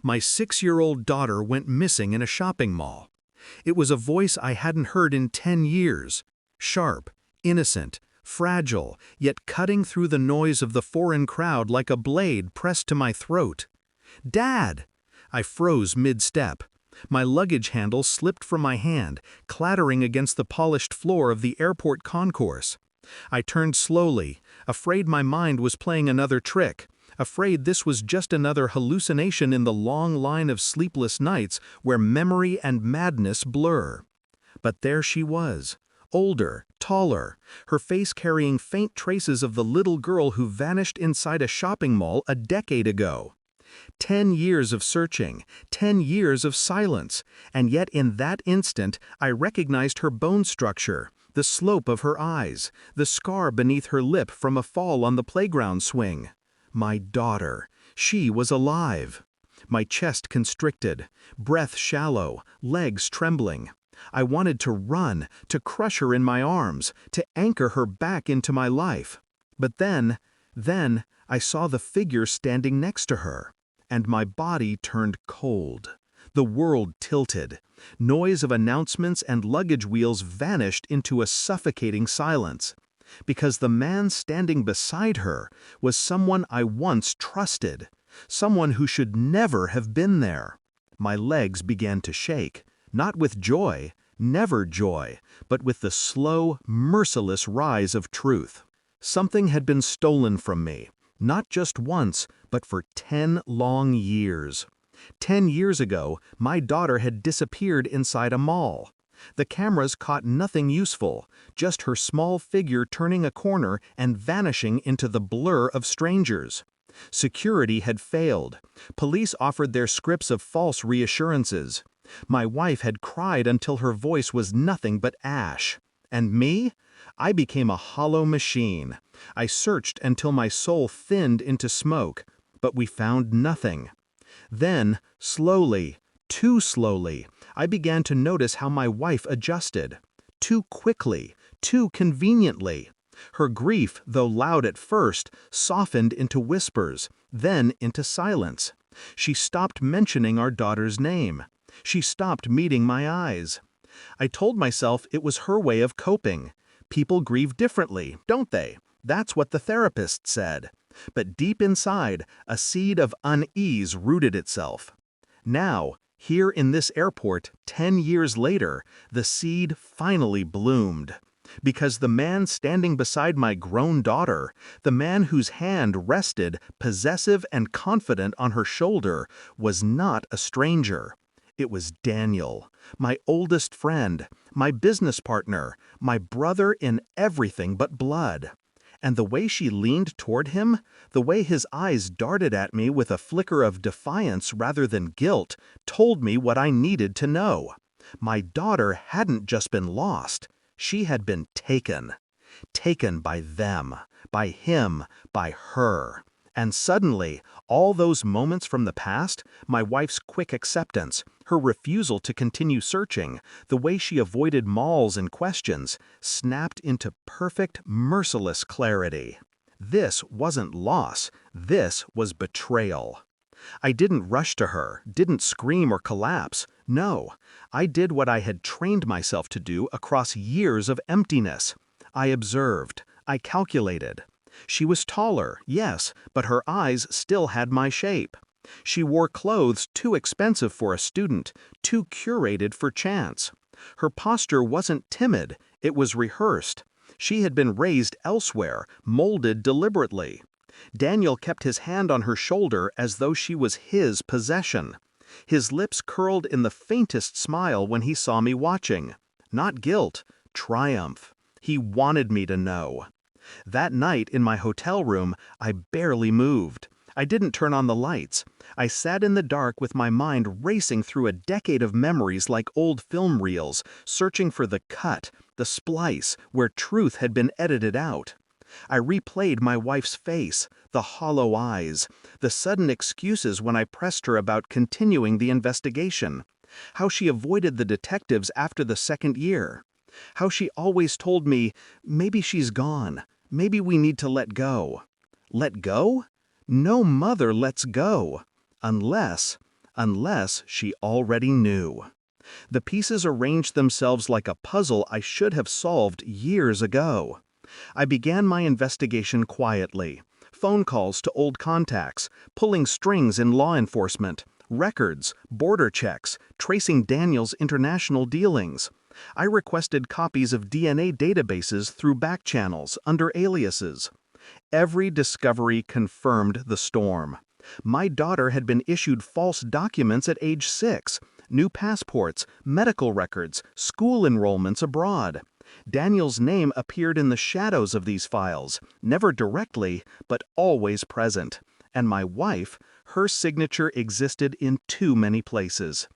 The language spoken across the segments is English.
My 6-year-old daughter went missing in a shopping mall. It was a voice I hadn't heard in 10 years. Sharp, innocent, fragile, yet cutting through the noise of the foreign crowd like a blade pressed to my throat. "Dad!" I froze mid-step. My luggage handle slipped from my hand, clattering against the polished floor of the airport concourse. I turned slowly, afraid my mind was playing another trick, afraid this was just another hallucination in the long line of sleepless nights where memory and madness blur. But there she was, older, taller, her face carrying faint traces of the little girl who vanished inside a shopping mall a decade ago. 10 years of searching, 10 years of silence, and yet in that instant I recognized her bone structure, the slope of her eyes, the scar beneath her lip from a fall on the playground swing. My daughter. She was alive. My chest constricted, breath shallow, legs trembling. I wanted to run, to crush her in my arms, to anchor her back into my life. But then I saw the figure standing next to her, and my body turned cold. The world tilted. Noise of announcements and luggage wheels vanished into a suffocating silence. Because the man standing beside her was someone I once trusted, someone who should never have been there. My legs began to shake, not with joy, never joy, but with the slow, merciless rise of truth. Something had been stolen from me, not just once, but for 10 long years. 10 years ago, my daughter had disappeared inside a mall. The cameras caught nothing useful, just her small figure turning a corner and vanishing into the blur of strangers. Security had failed. Police offered their scripts of false reassurances. My wife had cried until her voice was nothing but ash. And me? I became a hollow machine. I searched until my soul thinned into smoke, but we found nothing. Then, slowly, too slowly, I began to notice how my wife adjusted. Too quickly, too conveniently. Her grief, though loud at first, softened into whispers, then into silence. She stopped mentioning our daughter's name. She stopped meeting my eyes. I told myself it was her way of coping. People grieve differently, don't they? That's what the therapist said. But deep inside, a seed of unease rooted itself. Now, here in this airport, 10 years later, the seed finally bloomed. Because the man standing beside my grown daughter, the man whose hand rested, possessive and confident on her shoulder, was not a stranger. It was Daniel, my oldest friend, my business partner, my brother in everything but blood. And the way she leaned toward him, the way his eyes darted at me with a flicker of defiance rather than guilt, told me what I needed to know. My daughter hadn't just been lost, she had been taken. Taken by them, by him, by her. And suddenly, all those moments from the past, my wife's quick acceptance, her refusal to continue searching, the way she avoided malls and questions, snapped into perfect, merciless clarity. This wasn't loss, this was betrayal. I didn't rush to her, didn't scream or collapse. No, I did what I had trained myself to do across years of emptiness. I observed, I calculated. She was taller, yes, but her eyes still had my shape. She wore clothes too expensive for a student, too curated for chance. Her posture wasn't timid, it was rehearsed. She had been raised elsewhere, molded deliberately. Daniel kept his hand on her shoulder as though she was his possession. His lips curled in the faintest smile when he saw me watching. Not guilt, triumph. He wanted me to know. That night in my hotel room, I barely moved. I didn't turn on the lights. I sat in the dark with my mind racing through a decade of memories like old film reels, searching for the cut, the splice, where truth had been edited out. I replayed my wife's face, the hollow eyes, the sudden excuses when I pressed her about continuing the investigation, how she avoided the detectives after the second year, how she always told me, maybe she's gone, maybe we need to let go. Let go? No mother lets go. Unless unless she already knew. The pieces arranged themselves like a puzzle I should have solved years ago. I began my investigation quietly. Phone calls to old contacts, pulling strings in law enforcement, records, border checks, tracing Daniel's international dealings. I requested copies of DNA databases through back channels under aliases. Every discovery confirmed the storm. My daughter had been issued false documents at age 6, new passports, medical records, school enrollments abroad. Daniel's name appeared in the shadows of these files, never directly, but always present. And my wife, her signature existed in too many places.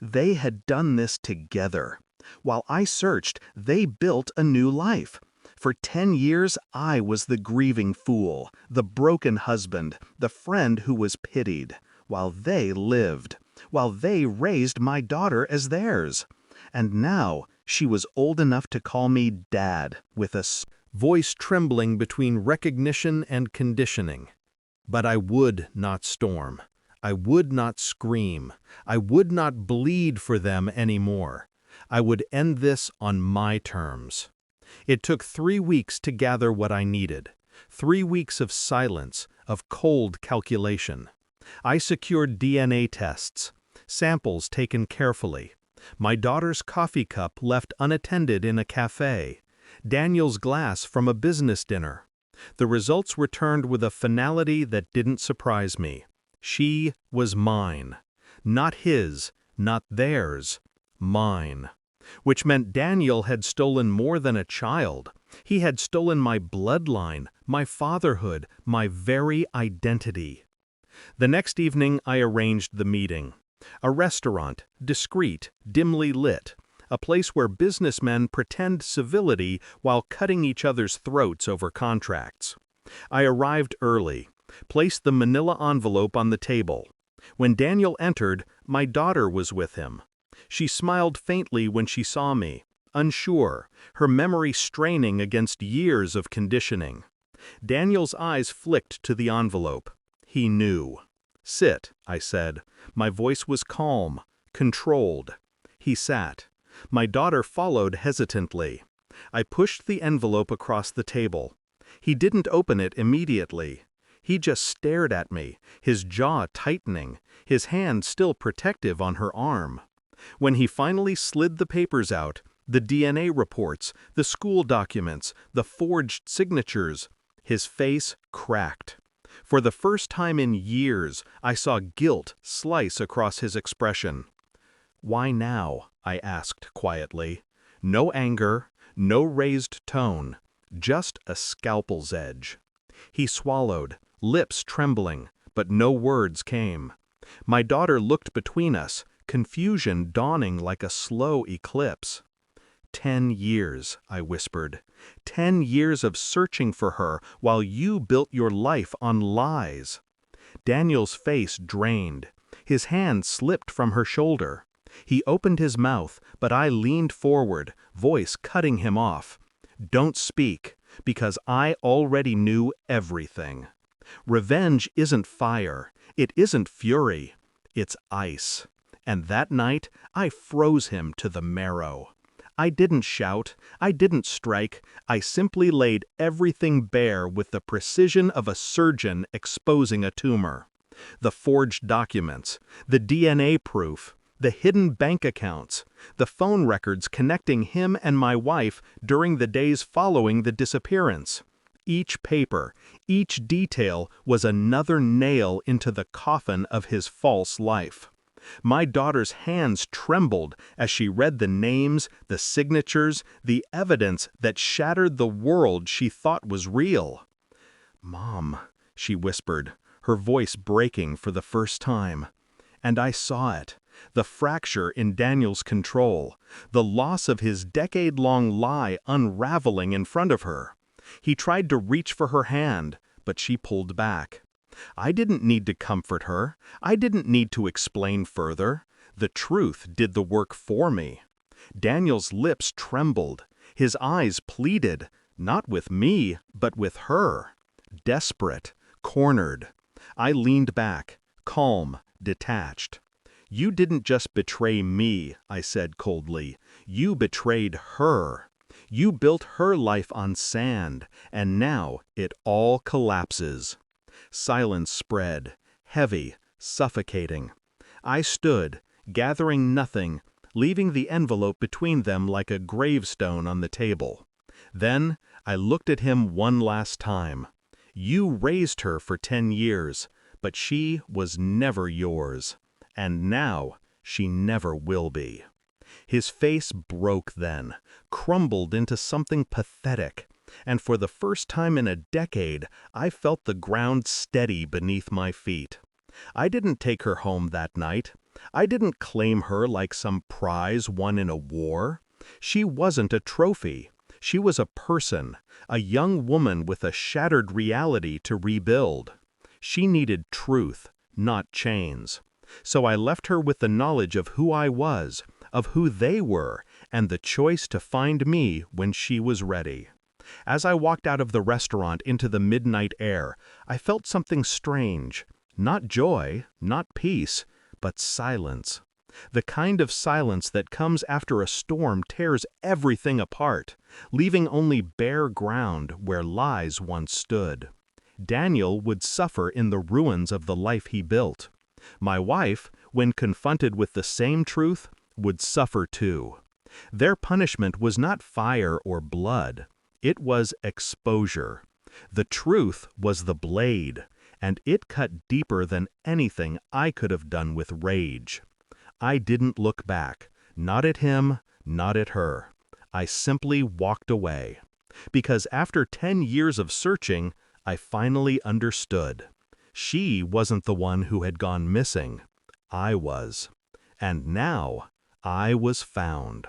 They had done this together. While I searched, they built a new life. For 10 years, I was the grieving fool, the broken husband, the friend who was pitied, while they lived, while they raised my daughter as theirs. And now, she was old enough to call me Dad, with a voice trembling between recognition and conditioning. But I would not storm. I would not scream. I would not bleed for them anymore. I would end this on my terms. It took 3 weeks to gather what I needed. 3 weeks of silence, of cold calculation. I secured DNA tests, samples taken carefully. My daughter's coffee cup left unattended in a cafe. Daniel's glass from a business dinner. The results returned with a finality that didn't surprise me. She was mine. Not his, not theirs. Mine. Which meant Daniel had stolen more than a child. He had stolen my bloodline, my fatherhood, my very identity. The next evening I arranged the meeting. A restaurant, discreet, dimly lit. A place where businessmen pretend civility while cutting each other's throats over contracts. I arrived early, placed the manila envelope on the table. When Daniel entered, my daughter was with him. She smiled faintly when she saw me, unsure, her memory straining against years of conditioning. Daniel's eyes flicked to the envelope. He knew. "Sit," I said. My voice was calm, controlled. He sat. My daughter followed hesitantly. I pushed the envelope across the table. He didn't open it immediately. He just stared at me, his jaw tightening, his hand still protective on her arm. When he finally slid the papers out, the DNA reports, the school documents, the forged signatures, his face cracked. For the first time in years, I saw guilt slice across his expression. "Why now?" I asked quietly. No anger, no raised tone, just a scalpel's edge. He swallowed, lips trembling, but no words came. My daughter looked between us, confusion dawning like a slow eclipse. 10 years, I whispered. 10 years of searching for her while you built your life on lies. Daniel's face drained. His hand slipped from her shoulder. He opened his mouth, but I leaned forward, voice cutting him off. "Don't speak, because I already knew everything. Revenge isn't fire. It isn't fury. It's ice." And that night, I froze him to the marrow. I didn't shout, I didn't strike, I simply laid everything bare with the precision of a surgeon exposing a tumor. The forged documents, the DNA proof, the hidden bank accounts, the phone records connecting him and my wife during the days following the disappearance. Each paper, each detail was another nail into the coffin of his false life. My daughter's hands trembled as she read the names, the signatures, the evidence that shattered the world she thought was real. "Mom," she whispered, her voice breaking for the first time. And I saw it, the fracture in Daniel's control, the loss of his decade-long lie unraveling in front of her. He tried to reach for her hand, but she pulled back. I didn't need to comfort her. I didn't need to explain further. The truth did the work for me. Daniel's lips trembled. His eyes pleaded, not with me, but with her. Desperate, cornered. I leaned back, calm, detached. "You didn't just betray me," I said coldly. "You betrayed her. You built her life on sand, and now it all collapses." Silence spread, heavy, suffocating. I stood, gathering nothing, leaving the envelope between them like a gravestone on the table. Then I looked at him one last time. "You raised her for 10 years, but she was never yours. And now she never will be." His face broke then, crumbled into something pathetic, and for the first time in a decade, I felt the ground steady beneath my feet. I didn't take her home that night. I didn't claim her like some prize won in a war. She wasn't a trophy. She was a person, a young woman with a shattered reality to rebuild. She needed truth, not chains. So I left her with the knowledge of who I was, of who they were, and the choice to find me when she was ready. As I walked out of the restaurant into the midnight air, I felt something strange. Not joy, not peace, but silence. The kind of silence that comes after a storm tears everything apart, leaving only bare ground where lies once stood. Daniel would suffer in the ruins of the life he built. My wife, when confronted with the same truth, would suffer too. Their punishment was not fire or blood. It was exposure. The truth was the blade, and it cut deeper than anything I could have done with rage. I didn't look back, not at him, not at her. I simply walked away. Because after 10 years of searching, I finally understood. She wasn't the one who had gone missing. I was. And now, I was found.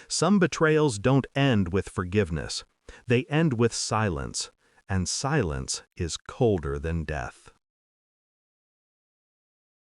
Some betrayals don't end with forgiveness. They end with silence, and silence is colder than death.